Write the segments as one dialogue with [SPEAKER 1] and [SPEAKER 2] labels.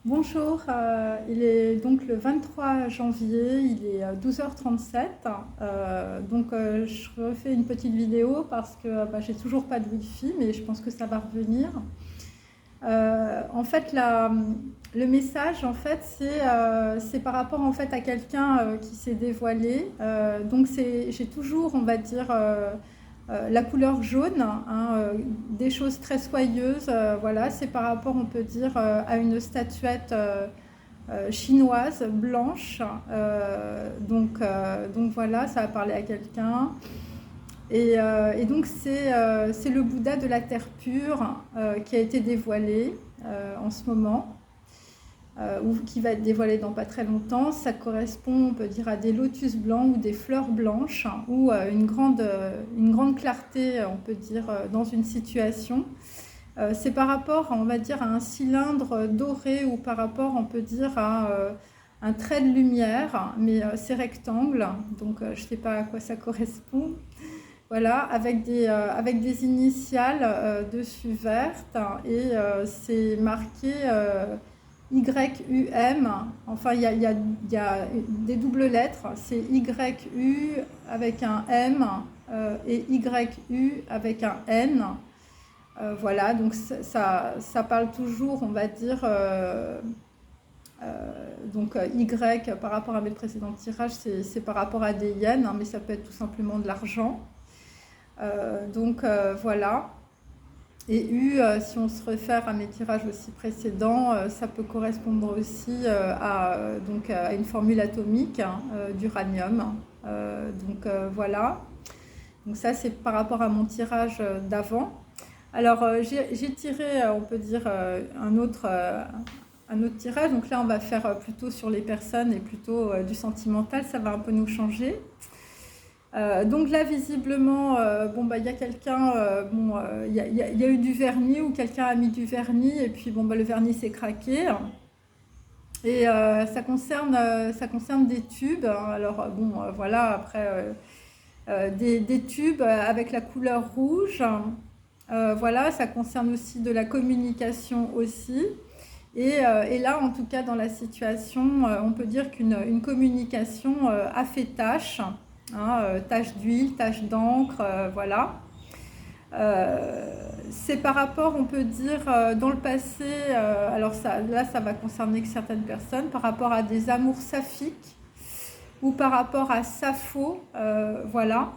[SPEAKER 1] Bonjour, il est donc le 23 janvier, il est 12h37. Je refais une petite vidéo parce que j'ai toujours pas de wifi, mais je pense que ça va revenir. En fait, le message, en fait, c'est par rapport en fait à quelqu'un qui s'est dévoilé. J'ai toujours, on va dire, la couleur jaune, hein, des choses très soyeuses. Voilà, c'est par rapport, on peut dire, à une statuette chinoise blanche. Donc voilà, ça a parlé à quelqu'un. C'est le Bouddha de la terre pure qui a été dévoilé en ce moment, ou qui va être dévoilé dans pas très longtemps. Ça correspond, on peut dire, à des lotus blancs ou des fleurs blanches, ou une grande clarté, on peut dire, dans une situation. C'est par rapport, on va dire, à un cylindre doré, ou par rapport, on peut dire, à un trait de lumière, mais c'est rectangle, donc je ne sais pas à quoi ça correspond. Voilà, avec des initiales dessus vertes, et c'est marqué YUM. Enfin, il y a des doubles lettres, c'est YU avec un M et YU avec un N. Voilà, donc ça parle toujours, on va dire, Y par rapport à mes précédents tirages, c'est par rapport à des yens, hein, mais ça peut être tout simplement de l'argent. Voilà. Et U, si on se réfère à mes tirages aussi précédents, ça peut correspondre aussi à une formule atomique, hein, d'uranium. Voilà. Donc ça, c'est par rapport à mon tirage d'avant. Alors, j'ai tiré, on peut dire, un autre tirage. Donc là, on va faire plutôt sur les personnes et plutôt du sentimental. Ça va un peu nous changer. Donc là, visiblement, il y a quelqu'un, il y a eu du vernis, ou quelqu'un a mis du vernis, et puis le vernis s'est craqué. Et ça concerne des tubes. Alors voilà, après des tubes avec la couleur rouge. Voilà, ça concerne aussi de la communication aussi. Et là, en tout cas, dans la situation, on peut dire qu'une communication a fait tâche, hein, tache d'huile, tache d'encre, voilà. C'est par rapport, on peut dire, dans le passé, alors là, ça va concerner que certaines personnes, par rapport à des amours saphiques, ou par rapport à Sappho, voilà.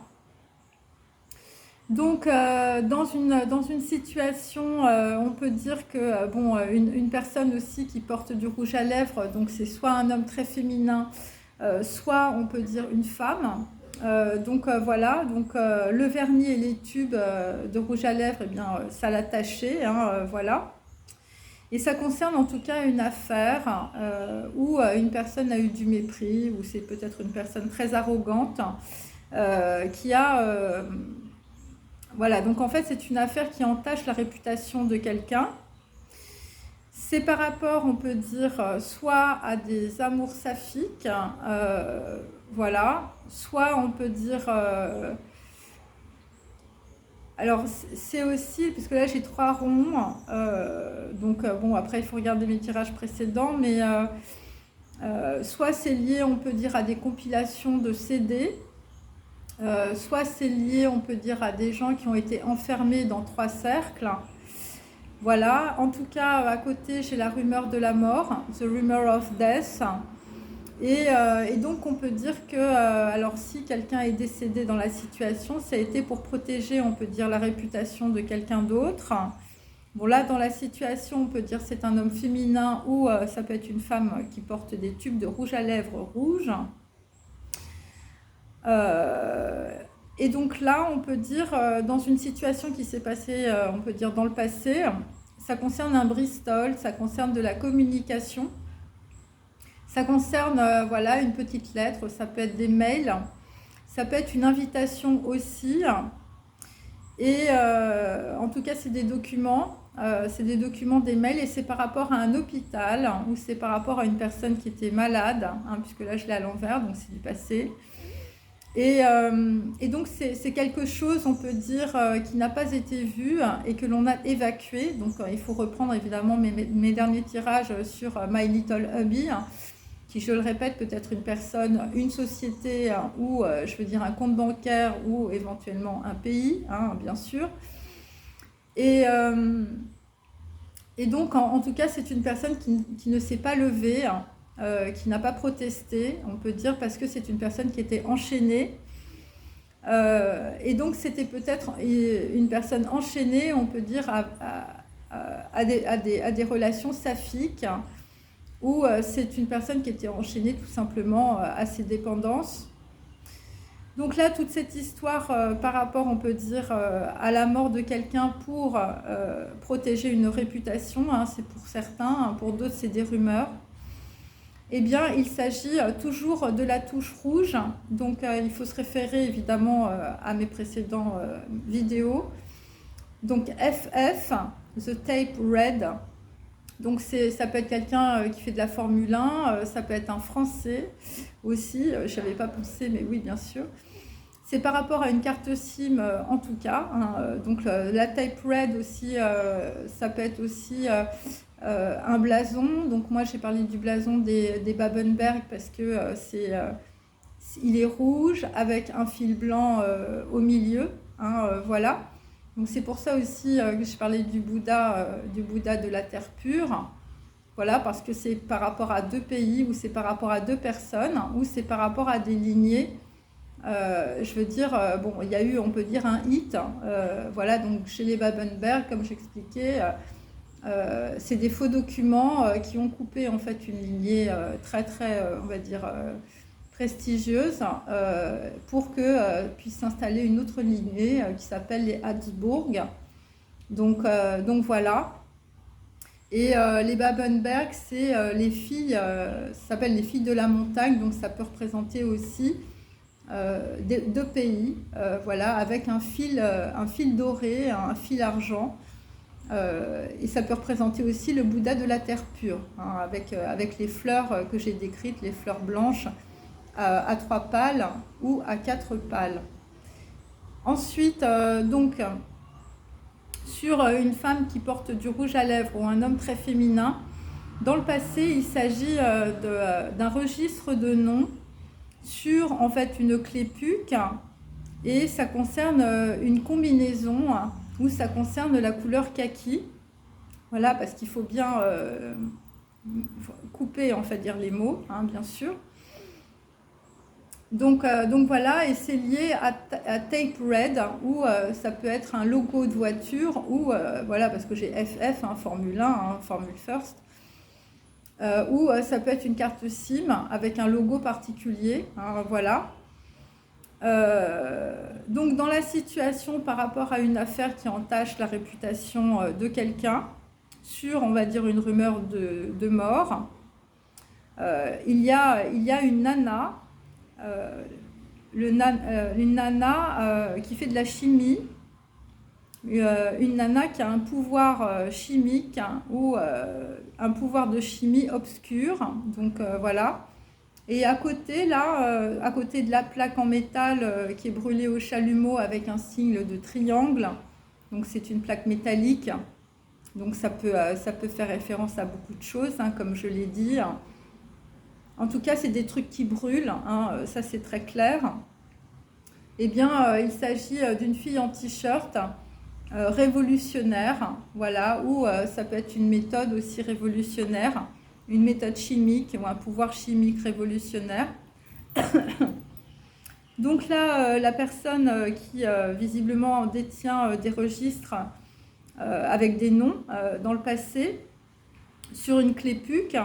[SPEAKER 1] Donc, dans une situation, on peut dire que une personne aussi qui porte du rouge à lèvres, donc c'est soit un homme très féminin, soit on peut dire une femme. Voilà, le vernis et les tubes de rouge à lèvres, eh bien, ça l'a taché, hein, voilà. Et ça concerne en tout cas une affaire où une personne a eu du mépris, ou c'est peut-être une personne très arrogante qui a voilà, donc en fait, c'est une affaire qui entache la réputation de quelqu'un. C'est par rapport, on peut dire, soit à des amours saphiques, voilà, soit on peut dire... alors, c'est aussi, parce que là, j'ai 3 ronds, après, il faut regarder mes tirages précédents, mais soit c'est lié, on peut dire, à des compilations de CD, soit c'est lié, on peut dire, à des gens qui ont été enfermés dans 3 cercles. Voilà, en tout cas, à côté, j'ai la rumeur de la mort, The Rumor of Death. Et donc, on peut dire que, alors si quelqu'un est décédé dans la situation, ça a été pour protéger, on peut dire, la réputation de quelqu'un d'autre. Bon, là, dans la situation, on peut dire que c'est un homme féminin, ou ça peut être une femme qui porte des tubes de rouge à lèvres rouge. Et donc là, on peut dire, dans une situation qui s'est passée, on peut dire dans le passé, ça concerne un Bristol, ça concerne de la communication, ça concerne voilà, une petite lettre, ça peut être des mails, ça peut être une invitation aussi, et en tout cas c'est des documents, des mails, et c'est par rapport à un hôpital, ou c'est par rapport à une personne qui était malade, hein, puisque là je l'ai à l'envers, donc c'est du passé. Et donc, c'est quelque chose, on peut dire, qui n'a pas été vu et que l'on a évacué. Donc, il faut reprendre évidemment mes derniers tirages sur My Little Hubby, qui, je le répète, peut être une personne, une société ou, je veux dire, un compte bancaire ou éventuellement un pays, hein, bien sûr. Et donc, en tout cas, c'est une personne qui ne s'est pas levée, qui n'a pas protesté, on peut dire, parce que c'est une personne qui était enchaînée. Et donc, c'était peut-être une personne enchaînée, on peut dire, à des relations saphiques, ou c'est une personne qui était enchaînée tout simplement à ses dépendances. Donc là, toute cette histoire par rapport, on peut dire, à la mort de quelqu'un pour protéger une réputation, hein, c'est pour certains, hein, pour d'autres c'est des rumeurs. Eh bien, il s'agit toujours de la touche rouge. Donc il faut se référer évidemment à mes précédentes vidéos. Donc FF, The Tape Red. Donc ça peut être quelqu'un qui fait de la Formule 1, ça peut être un Français aussi, je n'avais pas pensé, mais oui, bien sûr. C'est par rapport à une carte SIM en tout cas, hein. Donc la Type Red aussi, ça peut être aussi un blason. Donc moi j'ai parlé du blason des Babenberg parce que il est rouge avec un fil blanc au milieu, hein, voilà. Donc c'est pour ça aussi que je parlais du Bouddha de la terre pure. Voilà, parce que c'est par rapport à deux pays, ou c'est par rapport à deux personnes, ou c'est par rapport à des lignées. Je veux dire, bon, il y a eu, on peut dire, un hit. Voilà, donc chez les Babenberg, comme j'expliquais, c'est des faux documents qui ont coupé en fait une lignée très, on va dire, prestigieuse pour que puisse s'installer une autre lignée qui s'appelle les Habsbourg. Donc voilà. Et les Babenberg, c'est les filles, ça s'appelle les filles de la montagne, donc ça peut représenter aussi deux pays, voilà, avec un fil doré, un fil argent. Et ça peut représenter aussi le Bouddha de la terre pure, hein, avec les fleurs que j'ai décrites, les fleurs blanches, à 3 pales ou à 4 pales. Ensuite, donc, sur une femme qui porte du rouge à lèvres ou un homme très féminin, dans le passé, il s'agit d'un registre de noms sur en fait une clé PUC, et ça concerne une combinaison où ça concerne la couleur kaki. Voilà, parce qu'il faut bien couper, en fait, dire les mots, hein, bien sûr. Donc voilà, et c'est lié à Tape Red, où ça peut être un logo de voiture, ou voilà, parce que j'ai FF, hein, Formule 1, hein, Formule First, ou ça peut être une carte SIM avec un logo particulier, hein, voilà. Donc dans la situation par rapport à une affaire qui entache la réputation de quelqu'un, sur, on va dire, une rumeur de mort, il y a une nana, une nana qui fait de la chimie, une nana qui a un pouvoir chimique, hein, ou un pouvoir de chimie obscur, donc voilà. Et à côté, là, à côté de la plaque en métal qui est brûlée au chalumeau avec un signe de triangle, donc c'est une plaque métallique, donc ça peut faire référence à beaucoup de choses, hein, comme je l'ai dit. En tout cas, c'est des trucs qui brûlent, hein, ça c'est très clair. Eh bien, il s'agit d'une fille en t-shirt révolutionnaire, voilà, ou ça peut être une méthode aussi révolutionnaire, une méthode chimique ou un pouvoir chimique révolutionnaire. Donc là, la personne qui visiblement détient des registres avec des noms dans le passé, sur une clé PUC,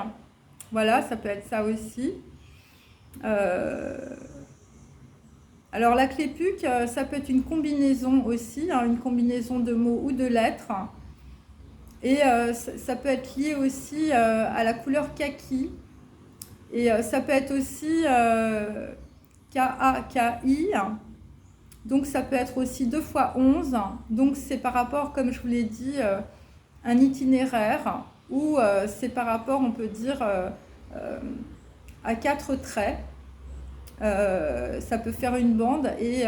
[SPEAKER 1] voilà, ça peut être ça aussi. Alors la clé PUC, ça peut être une combinaison aussi, hein, une combinaison de mots ou de lettres. Et ça peut être lié aussi à la couleur kaki. Et ça peut être aussi K-A-K-I. Donc ça peut être aussi 2 fois 11. Donc c'est par rapport, comme je vous l'ai dit, un itinéraire. Ou c'est par rapport, on peut dire, à 4 traits. Ça peut faire une bande. Et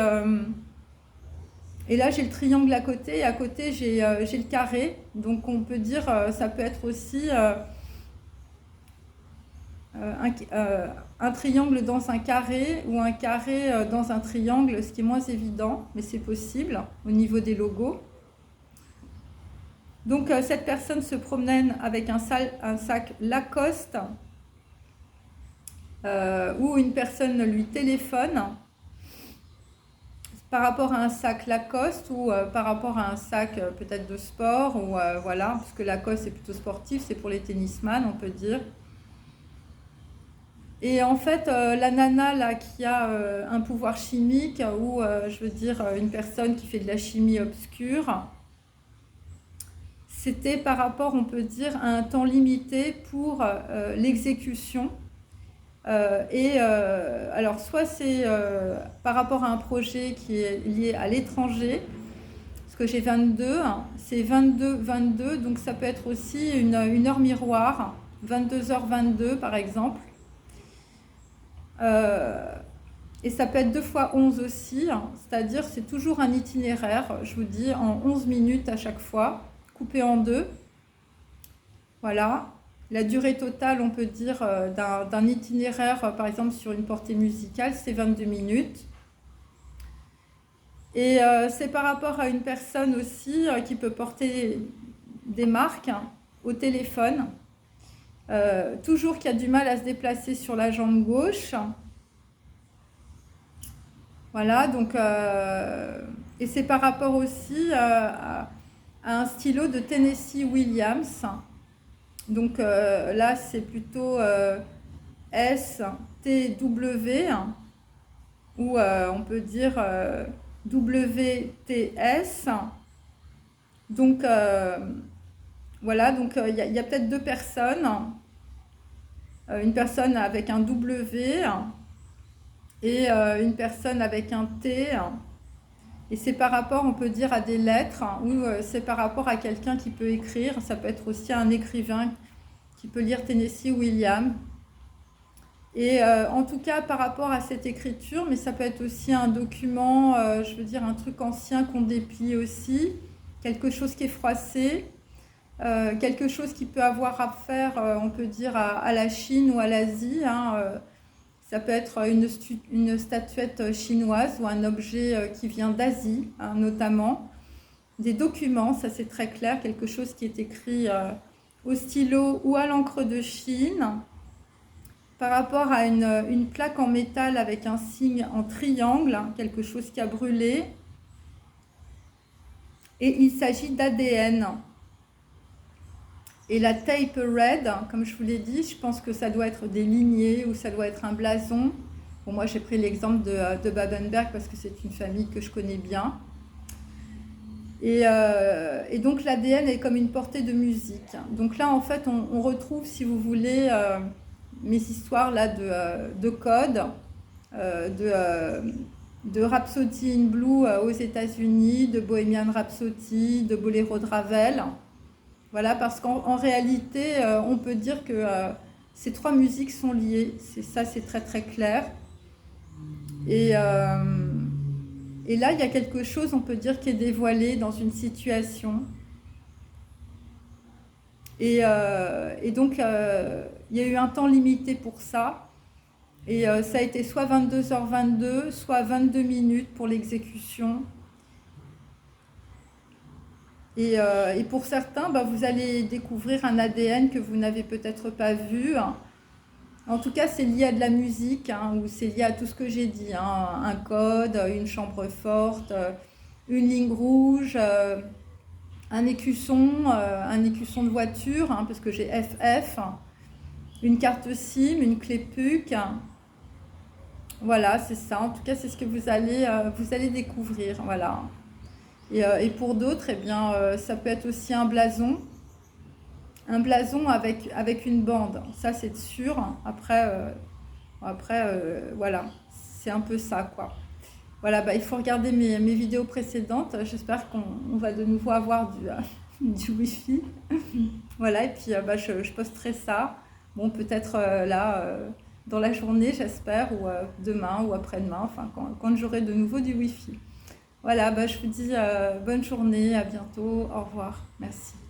[SPEAKER 1] là, j'ai le triangle à côté. Et à côté, j'ai le carré. Donc, on peut dire, ça peut être aussi un triangle dans un carré ou un carré dans un triangle, ce qui est moins évident, mais c'est possible au niveau des logos. Donc cette personne se promène avec un sac Lacoste ou une personne lui téléphone par rapport à un sac Lacoste ou par rapport à un sac peut-être de sport ou voilà, parce que Lacoste c'est plutôt sportif, c'est pour les tennisman on peut dire. Et en fait, la nana là qui a un pouvoir chimique ou je veux dire une personne qui fait de la chimie obscure, c'était par rapport, on peut dire, à un temps limité pour l'exécution. Alors, soit c'est par rapport à un projet qui est lié à l'étranger, parce que j'ai 22, hein, c'est 22-22, donc ça peut être aussi une heure miroir, 22h22 par exemple. Et ça peut être 2 fois 11 aussi, hein, c'est-à-dire c'est toujours un itinéraire, je vous dis, en 11 minutes à chaque fois, coupé en 2. Voilà. La durée totale, on peut dire, d'un itinéraire, par exemple sur une portée musicale, c'est 22 minutes. Et c'est par rapport à une personne aussi qui peut porter des marques hein, au téléphone. Toujours qui a du mal à se déplacer sur la jambe gauche. Voilà, donc, et c'est par rapport aussi à un stylo de Tennessee Williams. Donc là, c'est plutôt STW, ou on peut dire WTS. Donc voilà, donc il y a peut-être 2 personnes. Une personne avec un W et une personne avec un T. Et c'est par rapport, on peut dire, à des lettres, ou c'est par rapport à quelqu'un qui peut écrire. Ça peut être aussi un écrivain qui peut lire Tennessee Williams. Et en tout cas, par rapport à cette écriture, mais ça peut être aussi un document, je veux dire, un truc ancien qu'on déplie aussi, quelque chose qui est froissé, quelque chose qui peut avoir à faire, on peut dire, à la Chine ou à l'Asie, hein, ça peut être une statuette chinoise ou un objet qui vient d'Asie, hein, notamment. Des documents, ça c'est très clair, quelque chose qui est écrit au stylo ou à l'encre de Chine. Par rapport à une plaque en métal avec un signe en triangle, hein, quelque chose qui a brûlé. Et il s'agit d'ADN. Et la tape red, comme je vous l'ai dit, je pense que ça doit être des lignées ou ça doit être un blason. Bon, moi, j'ai pris l'exemple de Babenberg parce que c'est une famille que je connais bien. Et donc, l'ADN est comme une portée de musique. Donc là, en fait, on retrouve, si vous voulez, mes histoires là, de code, de Rhapsody in Blue aux États-Unis, de Bohemian Rhapsody, de Boléro de Ravel. Voilà, parce qu'en réalité, on peut dire que ces 3 musiques sont liées. C'est très très clair. Et là, il y a quelque chose, on peut dire, qui est dévoilé dans une situation. Et donc, il y a eu un temps limité pour ça. Et ça a été soit 22h22, soit 22 minutes pour l'exécution. Et pour certains, vous allez découvrir un ADN que vous n'avez peut-être pas vu. En tout cas, c'est lié à de la musique, hein, ou c'est lié à tout ce que j'ai dit. Hein, un code, une chambre forte, une ligne rouge, un écusson de voiture, hein, parce que j'ai FF, une carte SIM, une clé PUC. Voilà, c'est ça. En tout cas, c'est ce que vous allez découvrir. Voilà. Et pour d'autres, eh bien, ça peut être aussi un blason avec une bande. Ça, c'est sûr. Après, voilà, c'est un peu ça, quoi. Voilà, il faut regarder mes vidéos précédentes. J'espère qu'on va de nouveau avoir du Wi-Fi. Voilà, et puis je posterai ça. Bon, peut-être là, dans la journée, j'espère, ou demain ou après-demain, enfin quand j'aurai de nouveau du Wi-Fi. Voilà, bah, je vous dis bonne journée, à bientôt, au revoir, merci.